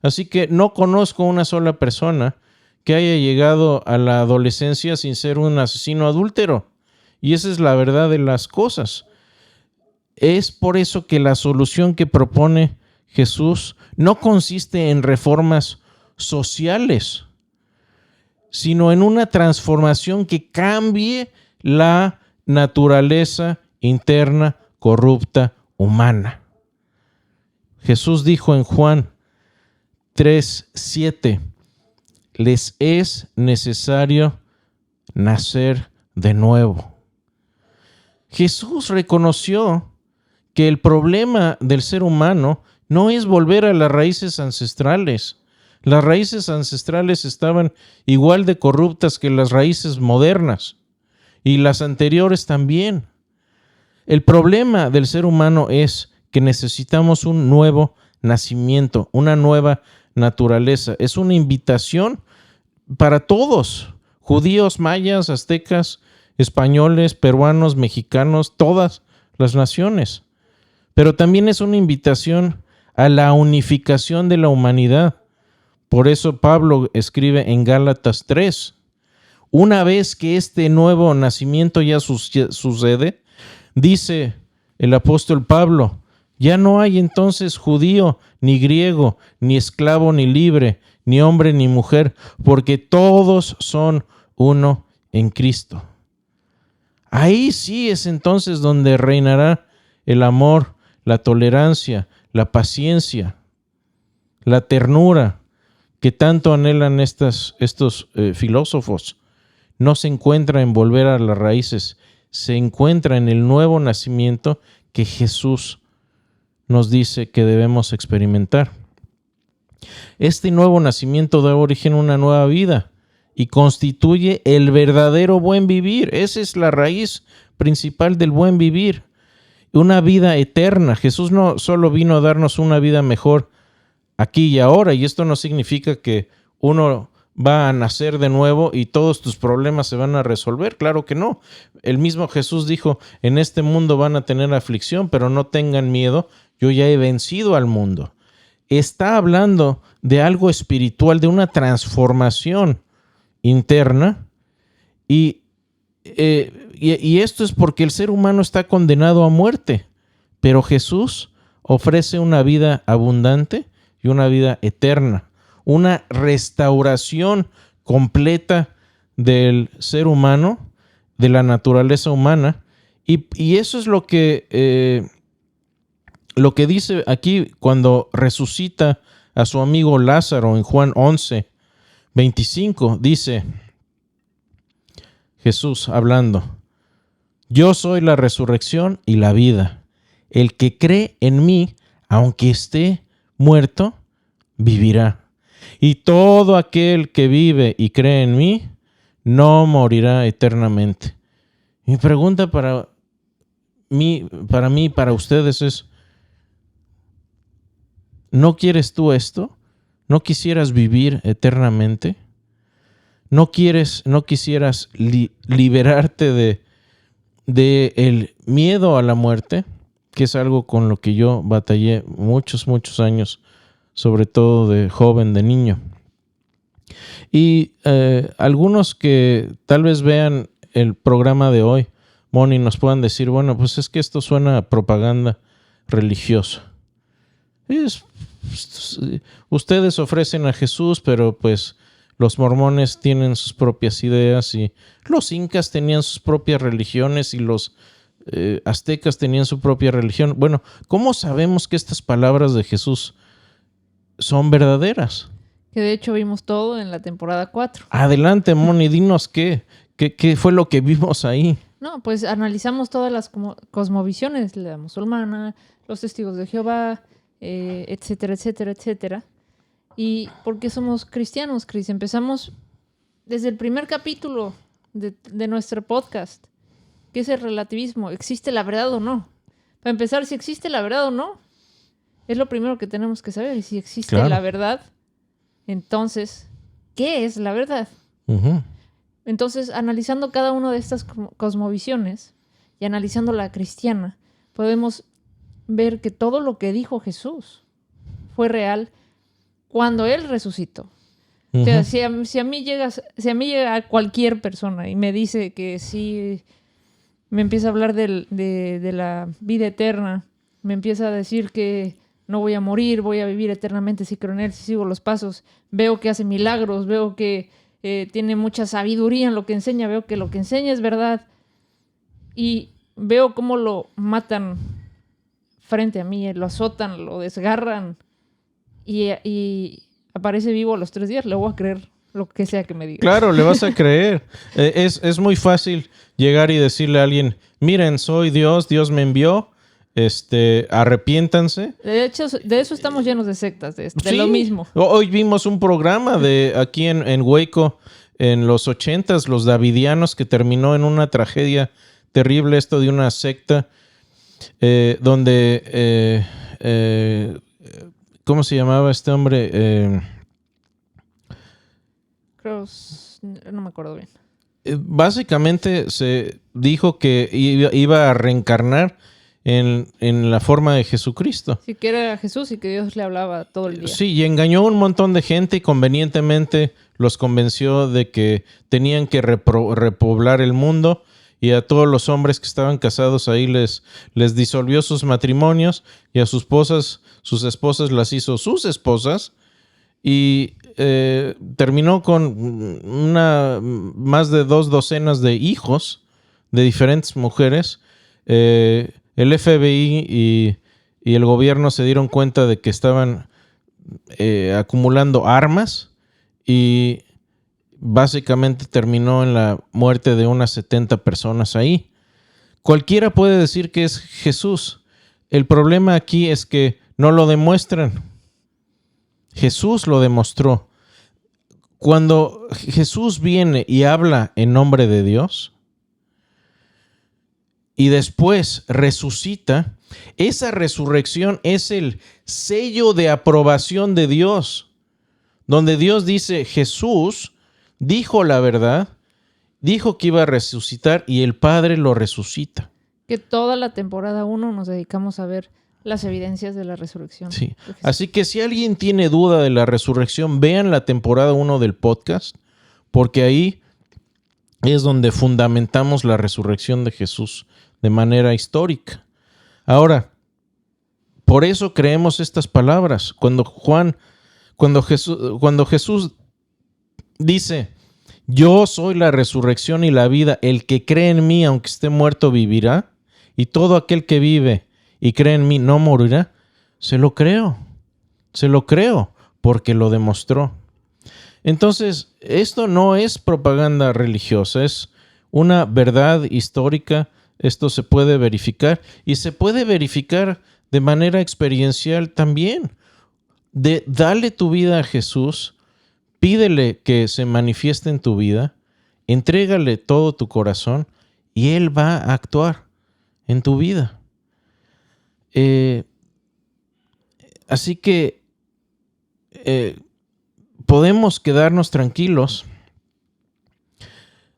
Así que no conozco una sola persona que haya llegado a la adolescencia sin ser un asesino adúltero. Y esa es la verdad de las cosas. Es por eso que la solución que propone Jesús no consiste en reformas sociales, sino en una transformación que cambie la naturaleza interna corrupta humana. Jesús dijo en Juan 3:7, les es necesario nacer de nuevo. Jesús reconoció que el problema del ser humano no es volver a las raíces ancestrales. Las raíces ancestrales estaban igual de corruptas que las raíces modernas, y las anteriores también. El problema del ser humano es que necesitamos un nuevo nacimiento, una nueva naturaleza. Es una invitación para todos, judíos, mayas, aztecas, españoles, peruanos, mexicanos, todas las naciones. Pero también es una invitación a la unificación de la humanidad. Por eso Pablo escribe en Gálatas 3, una vez que este nuevo nacimiento ya sucede, dice el apóstol Pablo, ya no hay entonces judío, ni griego, ni esclavo, ni libre, ni hombre, ni mujer, porque todos son uno en Cristo. Ahí sí es entonces donde reinará el amor, la tolerancia, la paciencia, la ternura que tanto anhelan estos filósofos. No se encuentra en volver a las raíces, se encuentra en el nuevo nacimiento que Jesús nos dice que debemos experimentar. Este nuevo nacimiento da origen a una nueva vida y constituye el verdadero buen vivir. Esa es la raíz principal del buen vivir. Una vida eterna. Jesús no solo vino a darnos una vida mejor aquí y ahora. Y esto no significa que uno va a nacer de nuevo y todos tus problemas se van a resolver. Claro que no. El mismo Jesús dijo, en este mundo van a tener aflicción, pero no tengan miedo, yo ya he vencido al mundo. Está hablando de algo espiritual, de una transformación interna, y esto es porque el ser humano está condenado a muerte, pero Jesús ofrece una vida abundante y una vida eterna, una restauración completa del ser humano, de la naturaleza humana, y eso es lo que dice aquí cuando resucita a su amigo Lázaro en Juan 11:25, dice Jesús hablando, yo soy la resurrección y la vida. El que cree en mí, aunque esté muerto, vivirá. Y todo aquel que vive y cree en mí, no morirá eternamente. Mi pregunta para ustedes es, ¿no quieres tú esto? ¿No quisieras vivir eternamente? ¿No quisieras liberarte de el miedo a la muerte? Que es algo con lo que yo batallé muchos años, sobre todo de joven, de niño. Y algunos que tal vez vean el programa de hoy, Moni, nos puedan decir, bueno, pues es que esto suena a propaganda religiosa. Ustedes ofrecen a Jesús, pero pues los mormones tienen sus propias ideas, y los incas tenían sus propias religiones, y los aztecas tenían su propia religión. Bueno, ¿cómo sabemos que estas palabras de Jesús son verdaderas? Que de hecho vimos todo en la temporada 4. Adelante, Moni, dinos qué fue lo que vimos ahí. No, pues analizamos todas las cosmovisiones, la musulmana, los testigos de Jehová, etcétera, etcétera, etcétera. ¿Y por qué somos cristianos, Cris? Empezamos desde el primer capítulo de nuestro podcast. ¿Qué es el relativismo? ¿Existe la verdad o no? Para empezar, si existe la verdad o no, es lo primero que tenemos que saber. Y si existe la verdad, entonces, ¿qué es la verdad? Uh-huh. Entonces, analizando cada una de estas cosmovisiones y analizando la cristiana, podemos ver que todo lo que dijo Jesús fue real cuando Él resucitó. Uh-huh. O sea, si a mí llega cualquier persona y me dice que sí, me empieza a hablar de la vida eterna, me empieza a decir que no voy a morir, voy a vivir eternamente si creo en Él, si sigo los pasos, veo que hace milagros, veo que tiene mucha sabiduría en lo que enseña, veo que lo que enseña es verdad, y veo cómo lo matan frente a mí, lo azotan, lo desgarran, y aparece vivo a los 3 días, le voy a creer lo que sea que me diga. Claro, le vas a creer. Es muy fácil llegar y decirle a alguien, miren, soy Dios, Dios me envió, arrepiéntanse. De hecho, de eso estamos llenos de sectas, de lo mismo. Hoy vimos un programa aquí en Waco, en los 80s, los davidianos, que terminó en una tragedia terrible, esto de una secta, donde, ¿cómo se llamaba este hombre? No me acuerdo bien. Básicamente se dijo que iba a reencarnar en la forma de Jesucristo. Sí, que era Jesús y que Dios le hablaba todo el día. Sí, y engañó a un montón de gente y convenientemente los convenció de que tenían que repoblar el mundo, y a todos los hombres que estaban casados ahí les disolvió sus matrimonios, y a sus esposas las hizo sus esposas, y terminó con más de 2 docenas de hijos de diferentes mujeres. El FBI y el gobierno se dieron cuenta de que estaban acumulando armas, y básicamente terminó en la muerte de unas 70 personas ahí. Cualquiera puede decir que es Jesús. El problema aquí es que no lo demuestran. Jesús lo demostró. Cuando Jesús viene y habla en nombre de Dios, y después resucita, esa resurrección es el sello de aprobación de Dios, donde Dios dice, Jesús dijo la verdad, dijo que iba a resucitar y el Padre lo resucita. Que toda la temporada 1 nos dedicamos a ver las evidencias de la resurrección. Sí. Así que si alguien tiene duda de la resurrección, vean la temporada 1 del podcast, porque ahí es donde fundamentamos la resurrección de Jesús de manera histórica. Ahora, por eso creemos estas palabras. Cuando Jesús dice, yo soy la resurrección y la vida, el que cree en mí, aunque esté muerto, vivirá, y todo aquel que vive y cree en mí no morirá, se lo creo, porque lo demostró. Entonces, esto no es propaganda religiosa, es una verdad histórica. Esto se puede verificar y se puede verificar de manera experiencial también. Dale tu vida a Jesús, pídele que se manifieste en tu vida, entrégale todo tu corazón y Él va a actuar en tu vida. Así que podemos quedarnos tranquilos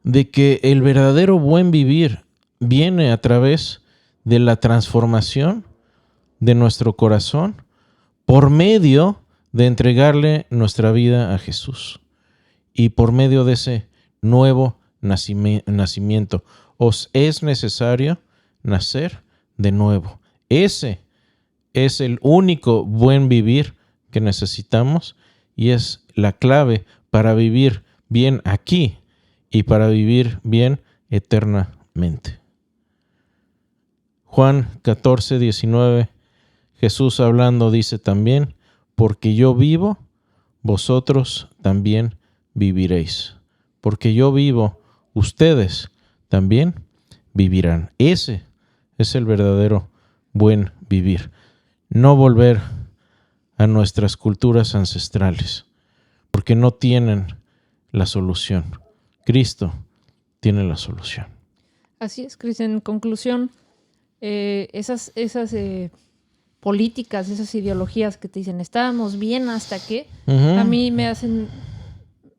de que el verdadero buen vivir viene a través de la transformación de nuestro corazón por medio de entregarle nuestra vida a Jesús y por medio de ese nuevo nacimiento. Os es necesario nacer de nuevo. Ese es el único buen vivir que necesitamos y es la clave para vivir bien aquí y para vivir bien eternamente. Juan 14, 19, Jesús hablando dice también, porque yo vivo, vosotros también viviréis. Porque yo vivo, ustedes también vivirán. Ese es el verdadero buen vivir. No volver a nuestras culturas ancestrales, porque no tienen la solución. Cristo tiene la solución. Así es, Cris. En conclusión, esas políticas, esas ideologías que te dicen, estábamos bien hasta que, a mí me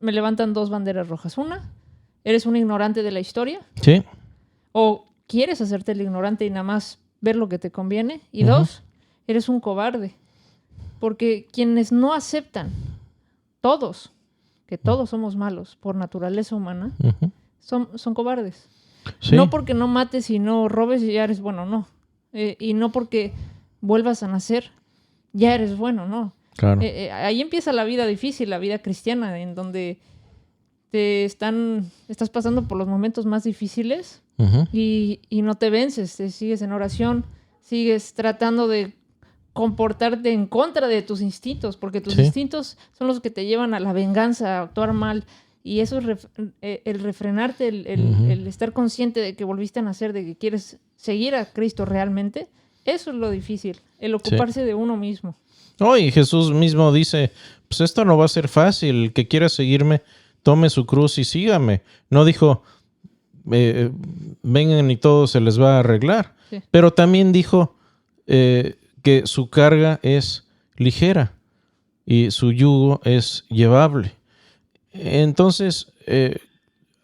levantan dos banderas rojas. Una, eres un ignorante de la historia. Sí. O quieres hacerte el ignorante y nada más ver lo que te conviene. Y dos, eres un cobarde. Porque quienes no aceptan, que todos somos malos por naturaleza humana, son cobardes. Sí. No porque no mates y no robes y ya eres bueno, no. Y no porque vuelvas a nacer, ya eres bueno, no. Claro. Ahí empieza la vida difícil, la vida cristiana, en donde estás pasando por los momentos más difíciles y no te vences, te sigues en oración, sigues tratando de comportarte en contra de tus instintos, porque tus instintos son los que te llevan a la venganza, a actuar mal. Y eso es el refrenarte, el estar consciente de que volviste a nacer, de que quieres seguir a Cristo realmente. Eso es lo difícil, el ocuparse de uno mismo. Y Jesús mismo dice, pues esto no va a ser fácil. El que quiera seguirme, tome su cruz y sígame. No dijo, vengan y todo se les va a arreglar. Sí. Pero también dijo que su carga es ligera y su yugo es llevable. Entonces,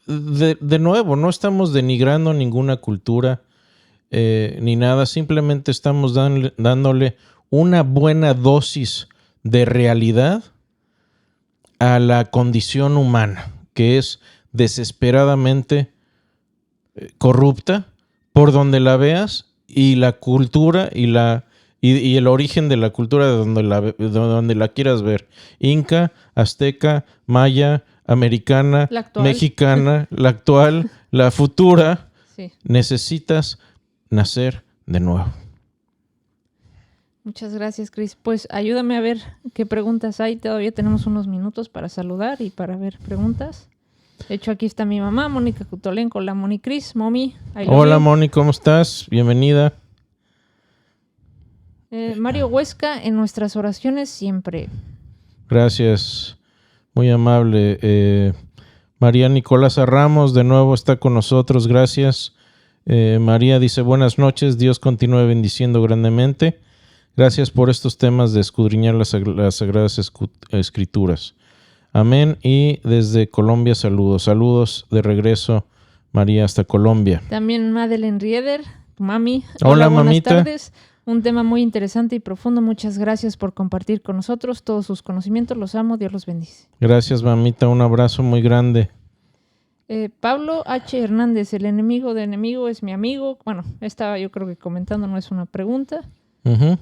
de nuevo, no estamos denigrando ninguna cultura ni nada, simplemente estamos dándole una buena dosis de realidad a la condición humana, que es desesperadamente corrupta por donde la veas, y la cultura y el origen de la cultura de donde la quieras ver. Inca, azteca, maya, americana, mexicana, la actual, la futura. Sí. Necesitas nacer de nuevo. Muchas gracias, Cris. Pues ayúdame a ver qué preguntas hay. Todavía tenemos unos minutos para saludar y para ver preguntas. De hecho, aquí está mi mamá, Mónica Kutolenko. Hola, Moni Cris. Mami. Hola, Moni, ¿cómo estás? Bienvenida. Mario Huesca, en nuestras oraciones siempre. Gracias, muy amable. María Nicolasa Ramos de nuevo está con nosotros, gracias. María dice, buenas noches, Dios continúe bendiciendo grandemente. Gracias por estos temas de escudriñar las Sagradas Escrituras. Amén. Y desde Colombia, saludos. Saludos de regreso, María, hasta Colombia. También Madeleine Rieder, tu mami. Hola, buenas mamita. tardes. Un tema muy interesante y profundo. Muchas gracias por compartir con nosotros todos sus conocimientos. Los amo. Dios los bendice. Gracias, mamita. Un abrazo muy grande. Pablo H. Hernández, el enemigo de enemigo es mi amigo. Bueno, estaba yo creo que comentando, no es una pregunta. Uh-huh.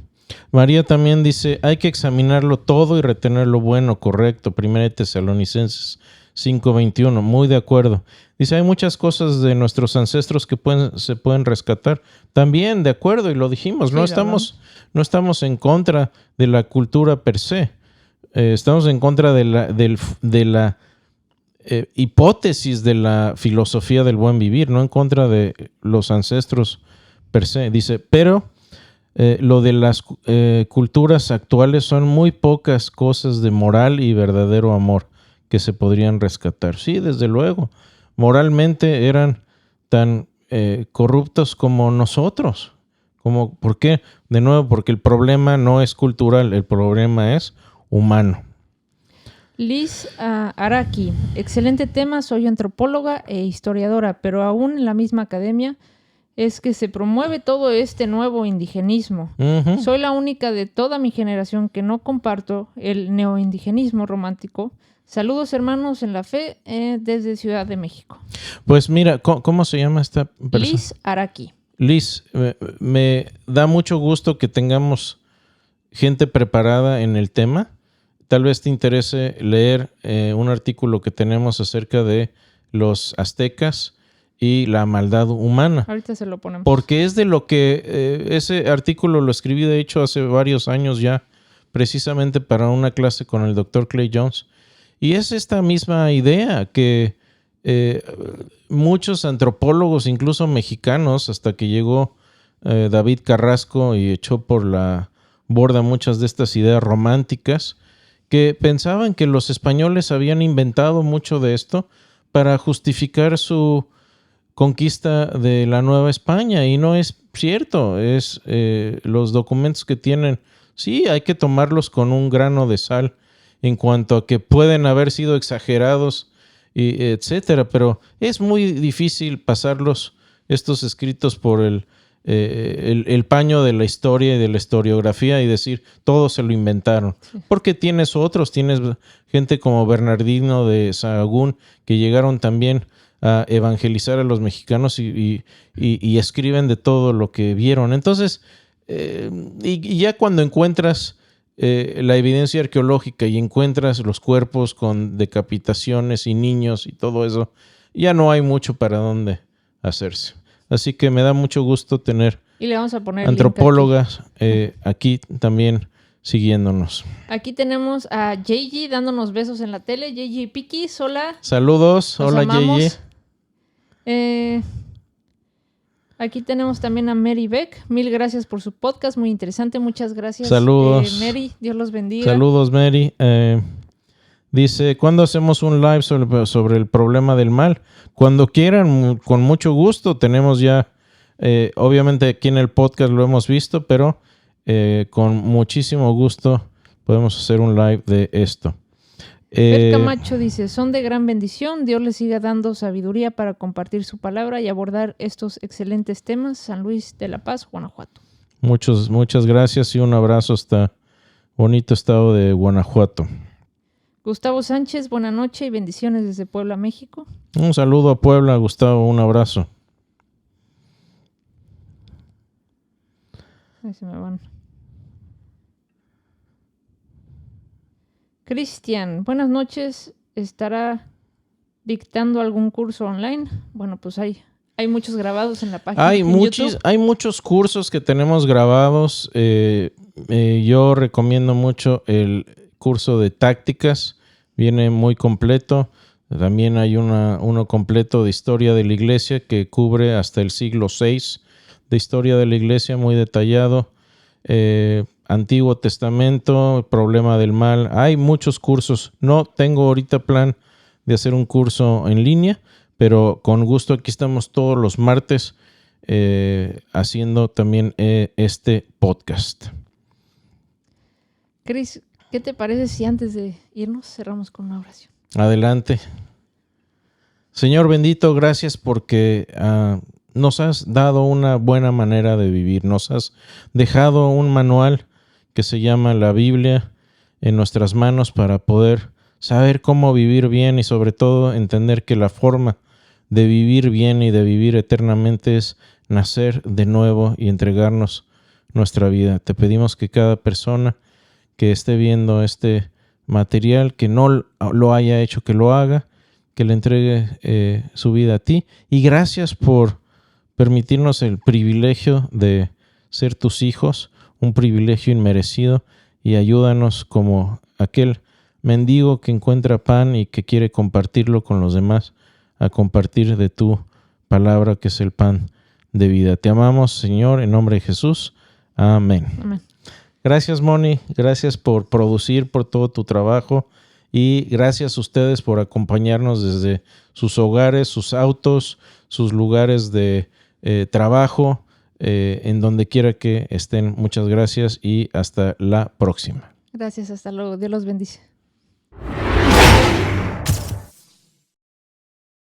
María también dice, hay que examinarlo todo y retener lo bueno, correcto. 1 Tesalonicenses 5:21, muy de acuerdo. Dice, hay muchas cosas de nuestros ancestros que se pueden rescatar. También, de acuerdo, y lo dijimos, sí, no estamos en contra de la cultura per se. Estamos en contra de la hipótesis de la filosofía del buen vivir, no en contra de los ancestros per se. Dice, pero lo de las culturas actuales son muy pocas cosas de moral y verdadero amor que se podrían rescatar. Sí, desde luego. Moralmente eran tan corruptos como nosotros. ¿Por qué? De nuevo, porque el problema no es cultural, el problema es humano. Liz Araki, excelente tema, soy antropóloga e historiadora, pero aún en la misma academia es que se promueve todo este nuevo indigenismo. Uh-huh. Soy la única de toda mi generación que no comparto el neoindigenismo romántico. Saludos, hermanos en la fe, desde Ciudad de México. Pues mira, ¿cómo se llama esta persona? Liz Araki. Liz, me da mucho gusto que tengamos gente preparada en el tema. Tal vez te interese leer un artículo que tenemos acerca de los aztecas y la maldad humana. Ahorita se lo ponemos. Porque es de lo que ese artículo lo escribí, de hecho, hace varios años ya, precisamente para una clase con el Dr. Clay Jones. Y es esta misma idea que muchos antropólogos, incluso mexicanos, hasta que llegó David Carrasco y echó por la borda muchas de estas ideas románticas, que pensaban que los españoles habían inventado mucho de esto para justificar su conquista de la Nueva España, y no es cierto. Es los documentos que tienen, sí, hay que tomarlos con un grano de sal en cuanto a que pueden haber sido exagerados, etcétera, pero es muy difícil pasarlos, estos escritos, por el paño de la historia y de la historiografía y decir todos se lo inventaron. Sí. Porque tienes gente como Bernardino de Sahagún que llegaron también a evangelizar a los mexicanos y escriben de todo lo que vieron. Entonces, y ya cuando encuentras la evidencia arqueológica y encuentras los cuerpos con decapitaciones y niños y todo eso, ya no hay mucho para dónde hacerse. Así que me da mucho gusto tener y le vamos a poner antropólogas aquí también siguiéndonos. Aquí tenemos a JG dándonos besos en la tele. JG Piquis, hola. Saludos, hola JG. Aquí tenemos también a Mary Beck. Mil gracias por su podcast, muy interesante. Muchas gracias. Saludos. Mary, Dios los bendiga. Saludos, Mary. Dice, ¿cuándo hacemos un live sobre el problema del mal? Cuando quieran, con mucho gusto. Tenemos ya, obviamente aquí en el podcast lo hemos visto, pero con muchísimo gusto podemos hacer un live de esto. Fer Camacho dice, son de gran bendición. Dios les siga dando sabiduría para compartir su palabra y abordar estos excelentes temas. San Luis de la Paz, Guanajuato. Muchas gracias y un abrazo hasta bonito estado de Guanajuato. Gustavo Sánchez, buena noche y bendiciones desde Puebla, México. Un saludo a Puebla, Gustavo, un abrazo. Ahí se me van. Cristian, buenas noches. ¿Estará dictando algún curso online? Bueno, pues hay muchos grabados en la página. Hay muchos cursos que tenemos grabados. Yo recomiendo mucho el curso de tácticas, viene muy completo. También hay uno completo de historia de la iglesia que cubre hasta el siglo VI de historia de la iglesia, muy detallado. Antiguo Testamento, problema del mal. Hay muchos cursos. No tengo ahorita plan de hacer un curso en línea, pero con gusto aquí estamos todos los martes haciendo también este podcast. Chris, ¿qué te parece si antes de irnos cerramos con una oración? Adelante. Señor bendito, gracias porque nos has dado una buena manera de vivir. Nos has dejado un manual que se llama la Biblia en nuestras manos para poder saber cómo vivir bien y sobre todo entender que la forma de vivir bien y de vivir eternamente es nacer de nuevo y entregarnos nuestra vida. Te pedimos que cada persona que esté viendo este material, que no lo haya hecho, que lo haga, que le entregue su vida a ti. Y gracias por permitirnos el privilegio de ser tus hijos, un privilegio inmerecido, y ayúdanos como aquel mendigo que encuentra pan y que quiere compartirlo con los demás, a compartir de tu palabra que es el pan de vida. Te amamos, Señor, en nombre de Jesús. Amén. Amén. Gracias, Moni. Gracias por producir, por todo tu trabajo. Y gracias a ustedes por acompañarnos desde sus hogares, sus autos, sus lugares de trabajo, en donde quiera que estén. Muchas gracias y hasta la próxima. Gracias, hasta luego. Dios los bendice.